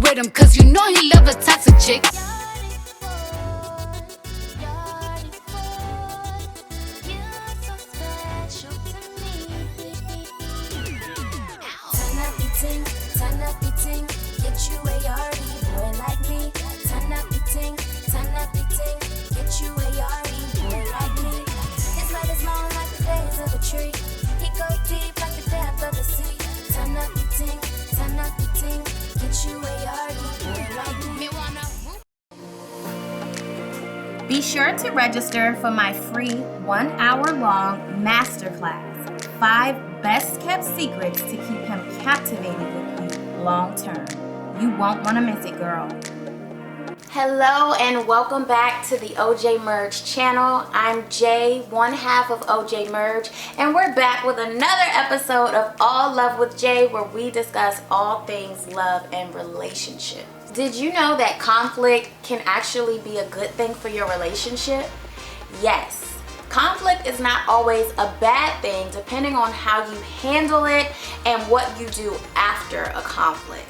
with him, cause you know he love a toxic chick. Turn up the ting, get you a yardie, boy like me. Turn up the ting, get you a yardie, boy like me. His life is long like the days of a tree. He go deep like the depth of the sea. Turn up the ting, get you a yardie, boy like me. Be sure to register for my free 1 hour long masterclass, 5 best kept secrets to keep him captivated with you long term. You won't want to miss it, girl. Hello and welcome back to the OJ Merge channel. I'm Jay, one half of OJ Merge, and we're back with another episode of All Love with Jay, where we discuss all things love and relationships. Did you know that conflict can actually be a good thing for your relationship? Yes. Conflict is not always a bad thing depending on how you handle it and what you do after a conflict.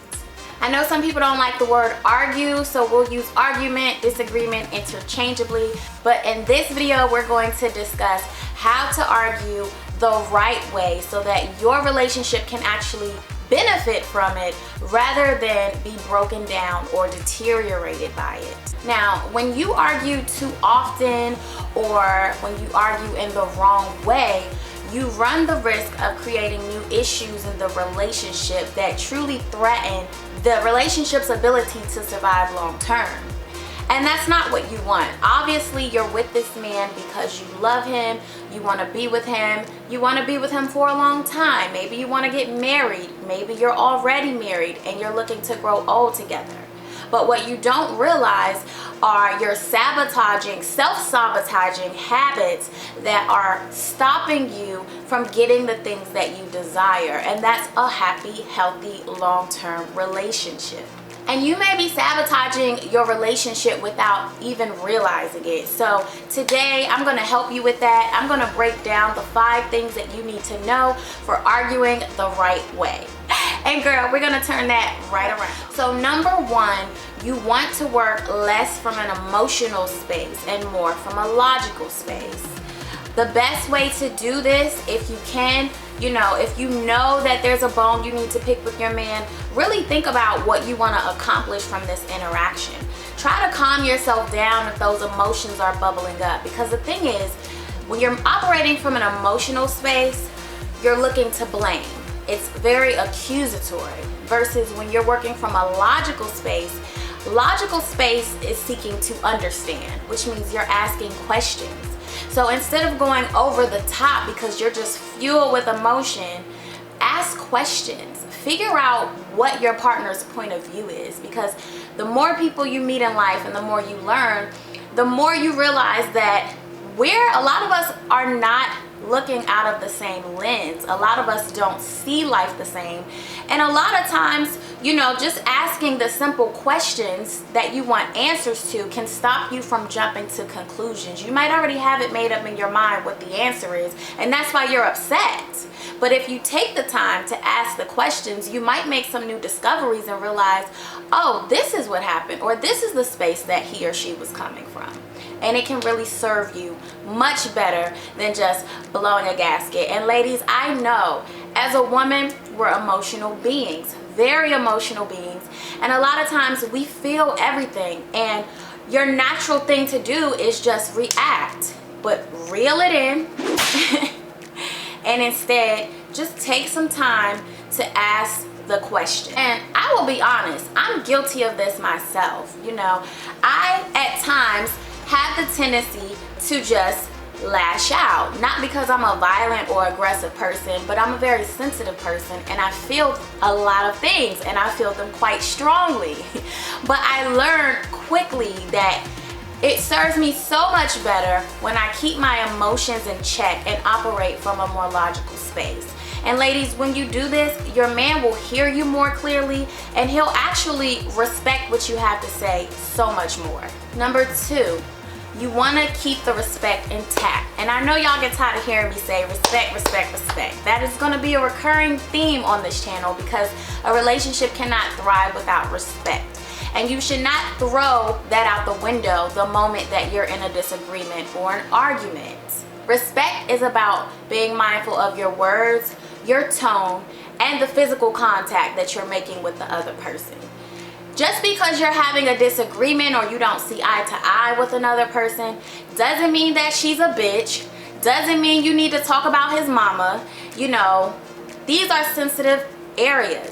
I know some people don't like the word argue, so we'll use argument, disagreement interchangeably. But in this video, we're going to discuss how to argue the right way so that your relationship can actually benefit from it rather than be broken down or deteriorated by it. Now, when you argue too often or when you argue in the wrong way, you run the risk of creating new issues in the relationship that truly threaten the relationship's ability to survive long term. And that's not what you want. Obviously, you're with this man because you love him, you want to be with him, you want to be with him for a long time. Maybe you want to get married, maybe you're already married and you're looking to grow old together. But what you don't realize are your sabotaging, self-sabotaging habits that are stopping you from getting the things that you desire. And that's a happy, healthy, long-term relationship. And you may be sabotaging your relationship without even realizing it. So today I'm going to help you with that. I'm going to break down the 5 things that you need to know for arguing the right way. And girl, we're going to turn that right around. So number 1, you want to work less from an emotional space and more from a logical space. The best way to do this, if you can, if you know that there's a bone you need to pick with your man, really think about what you want to accomplish from this interaction. Try to calm yourself down if those emotions are bubbling up, because the thing is, when you're operating from an emotional space, you're looking to blame. It's very accusatory, versus when you're working from a logical space is seeking to understand, which means you're asking questions. So instead of going over the top because you're just fueled with emotion, ask questions. Figure out what your partner's point of view is, because the more people you meet in life and the more you learn, the more you realize that a lot of us are not looking out of the same lens. A lot of us don't see life the same. And a lot of times, just asking the simple questions that you want answers to can stop you from jumping to conclusions. You might already have it made up in your mind what the answer is, and that's why you're upset. But if you take the time to ask the questions, you might make some new discoveries and realize, oh, this is what happened, or this is the space that he or she was coming from. And it can really serve you much better than just blowing a gasket. And ladies, I know as a woman, we're emotional beings, very emotional beings. And a lot of times we feel everything. And your natural thing to do is just react. But reel it in. And instead, just take some time to ask the question. And I will be honest, I'm guilty of this myself. I at times have the tendency to just lash out, not because I'm a violent or aggressive person, but I'm a very sensitive person, and I feel a lot of things, and I feel them quite strongly. But I learned quickly that it serves me so much better when I keep my emotions in check and operate from a more logical space. And ladies, when you do this, your man will hear you more clearly, and he'll actually respect what you have to say so much more. Number 2, you want to keep the respect intact. And I know y'all get tired of hearing me say respect, respect, respect. That is going to be a recurring theme on this channel because a relationship cannot thrive without respect. And you should not throw that out the window the moment that you're in a disagreement or an argument. Respect is about being mindful of your words, your tone, and the physical contact that you're making with the other person. Just because you're having a disagreement or you don't see eye to eye with another person doesn't mean that she's a bitch, doesn't mean you need to talk about his mama. You know, these are sensitive areas.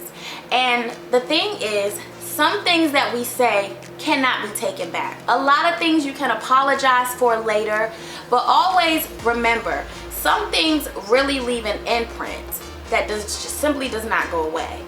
And the thing is, some things that we say cannot be taken back. A lot of things you can apologize for later, but always remember, some things really leave an imprint that just simply does not go away.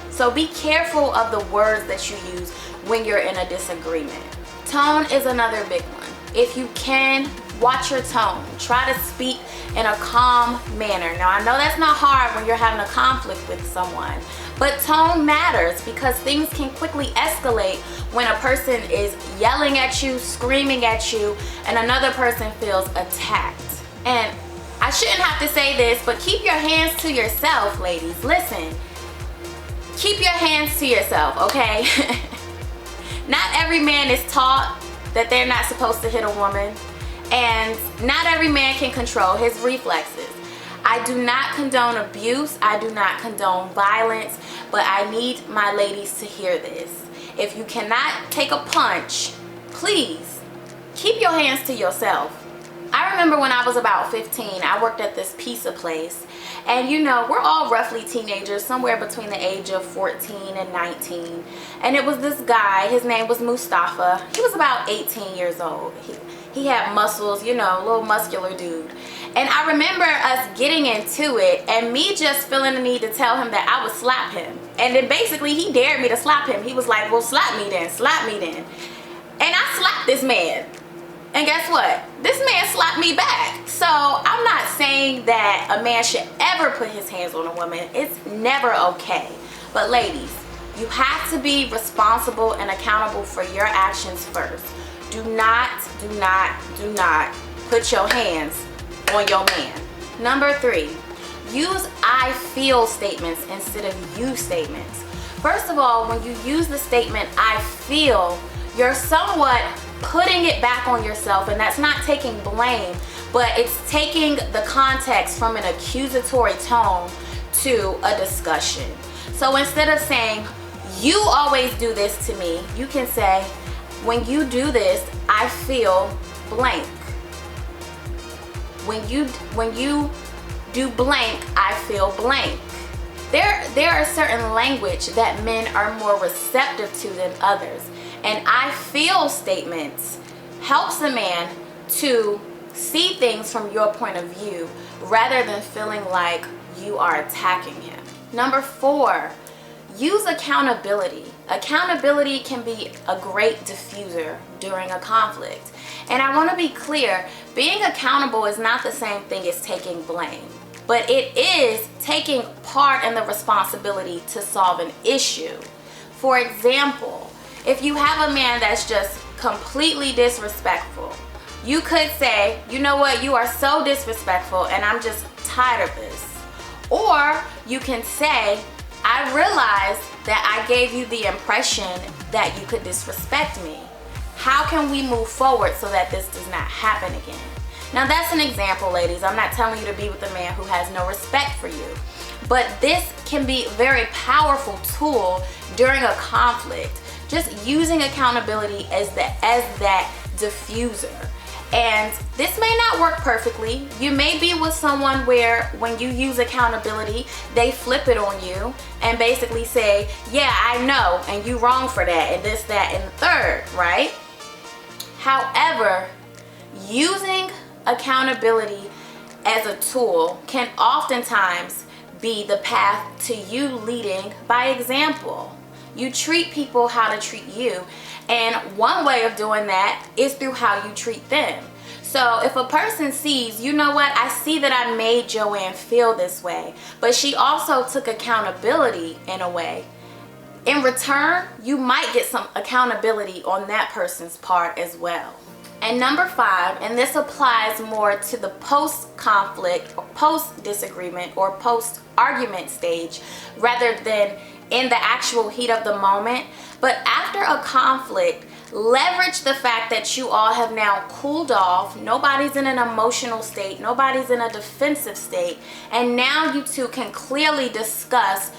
So be careful of the words that you use when you're in a disagreement. Tone is another big one. If you can, watch your tone. Try to speak in a calm manner. Now I know that's not hard when you're having a conflict with someone, but tone matters because things can quickly escalate when a person is yelling at you, screaming at you, and another person feels attacked. And I shouldn't have to say this, but keep your hands to yourself, ladies. Listen. Keep your hands to yourself, okay? Not every man is taught that they're not supposed to hit a woman, and not every man can control his reflexes. I do not condone abuse, I do not condone violence, but I need my ladies to hear this. If you cannot take a punch, please keep your hands to yourself. I remember when I was about 15, I worked at this pizza place. And you know, we're all roughly teenagers, somewhere between the age of 14 and 19. And it was this guy, his name was Mustafa. He was about 18 years old. He had muscles, you know, a little muscular dude. And I remember us getting into it and me just feeling the need to tell him that I would slap him. And then basically he dared me to slap him. He was like, well, slap me then, slap me then. And I slapped this man. And guess what? This man slapped me back. So I'm not saying that a man should ever put his hands on a woman. It's never okay. But ladies, you have to be responsible and accountable for your actions first. Do not put your hands on your man. Number 3, use I feel statements instead of you statements. First of all, when you use the statement I feel, you're somewhat putting it back on yourself, and that's not taking blame, but it's taking the context from an accusatory tone to a discussion. So instead of saying, you always do this to me, you can say, when you do this, I feel blank. When you do blank, I feel blank. There are certain language that men are more receptive to than others. And I feel statements helps a man to see things from your point of view rather than feeling like you are attacking him. Number 4, use accountability. Accountability can be a great diffuser during a conflict. And I want to be clear, being accountable is not the same thing as taking blame, but it is taking part in the responsibility to solve an issue. For example, if you have a man that's just completely disrespectful, you could say, you know what, you are so disrespectful and I'm just tired of this. Or you can say, I realize that I gave you the impression that you could disrespect me. How can we move forward so that this does not happen again? Now that's an example, ladies. I'm not telling you to be with a man who has no respect for you. But this can be a very powerful tool during a conflict. Just using accountability as that diffuser. And this may not work perfectly. You may be with someone where when you use accountability, they flip it on you and basically say, yeah, I know, and you wrong for that, and this, that, and the third, right? However, using accountability as a tool can oftentimes be the path to you leading by example. You treat people how to treat you, and one way of doing that is through how you treat them. So if a person sees, you know what, I see that I made Joanne feel this way, but she also took accountability in a way. In return, you might get some accountability on that person's part as well. And number 5, and this applies more to the post-conflict or post-disagreement or post-argument stage rather than in the actual heat of the moment. But after a conflict, leverage the fact that you all have now cooled off. Nobody's in an emotional state. Nobody's in a defensive state. And now you two can clearly discuss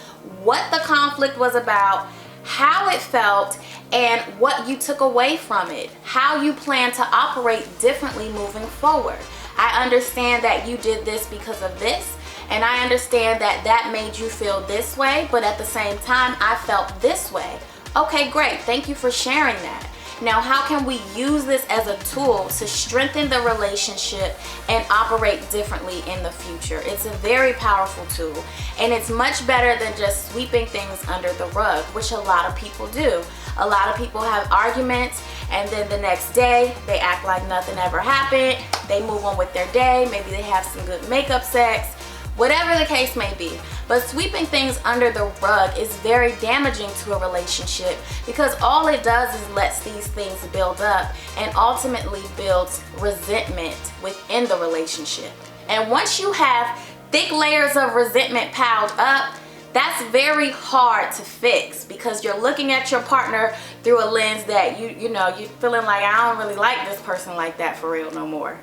what the conflict was about, how it felt, and what you took away from it, how you plan to operate differently moving forward. I understand that you did this because of this, and I understand that that made you feel this way, but at the same time, I felt this way. Okay, great. Thank you for sharing that. Now, how can we use this as a tool to strengthen the relationship and operate differently in the future? It's a very powerful tool, and it's much better than just sweeping things under the rug, which a lot of people do. A lot of people have arguments, and then the next day they act like nothing ever happened. They move on with their day. Maybe they have some good makeup sex, whatever the case may be. But sweeping things under the rug is very damaging to a relationship, because all it does is lets these things build up and ultimately builds resentment within the relationship. And once you have thick layers of resentment piled up, that's very hard to fix, because you're looking at your partner through a lens that you're feeling like, I don't really like this person like that for real no more,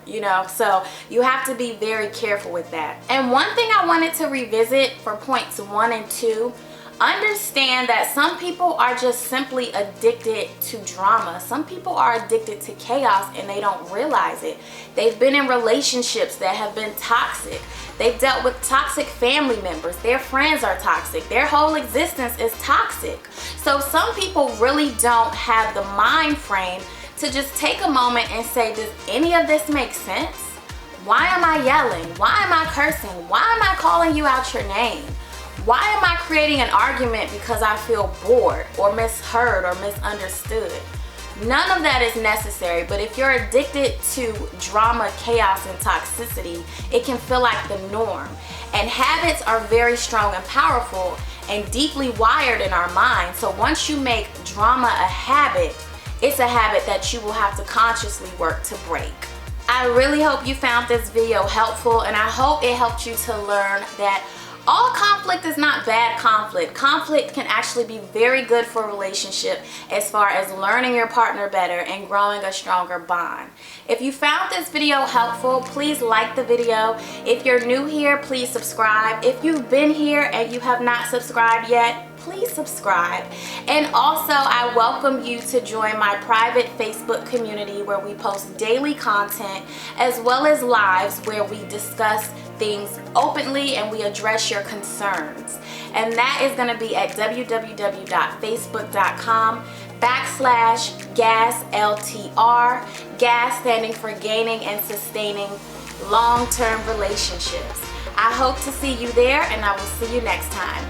so you have to be very careful with that. And one thing I wanted to revisit for points 1 and 2, understand that some people are just simply addicted to drama. Some people are addicted to chaos and they don't realize it. They've been in relationships that have been toxic. They've dealt with toxic family members. Their friends are toxic. Their whole existence is toxic. So some people really don't have the mind frame to just take a moment and say, does any of this make sense? Why am I yelling? Why am I cursing? Why am I calling you out your name? Why am I creating an argument because I feel bored or misheard or misunderstood? None of that is necessary, but if you're addicted to drama, chaos, and toxicity, it can feel like the norm. And habits are very strong and powerful and deeply wired in our minds. So once you make drama a habit, it's a habit that you will have to consciously work to break. I really hope you found this video helpful, and I hope it helped you to learn that all conflict is not bad conflict. Conflict can actually be very good for a relationship as far as learning your partner better and growing a stronger bond. If you found this video helpful, please like the video. If you're new here, please subscribe. If you've been here and you have not subscribed yet, please subscribe. And also, I welcome you to join my private Facebook community where we post daily content as well as lives where we discuss things openly and we address your concerns. And that is going to be at www.facebook.com/GASLTR, GAS standing for gaining and sustaining long-term relationships. I hope to see you there, and I will see you next time.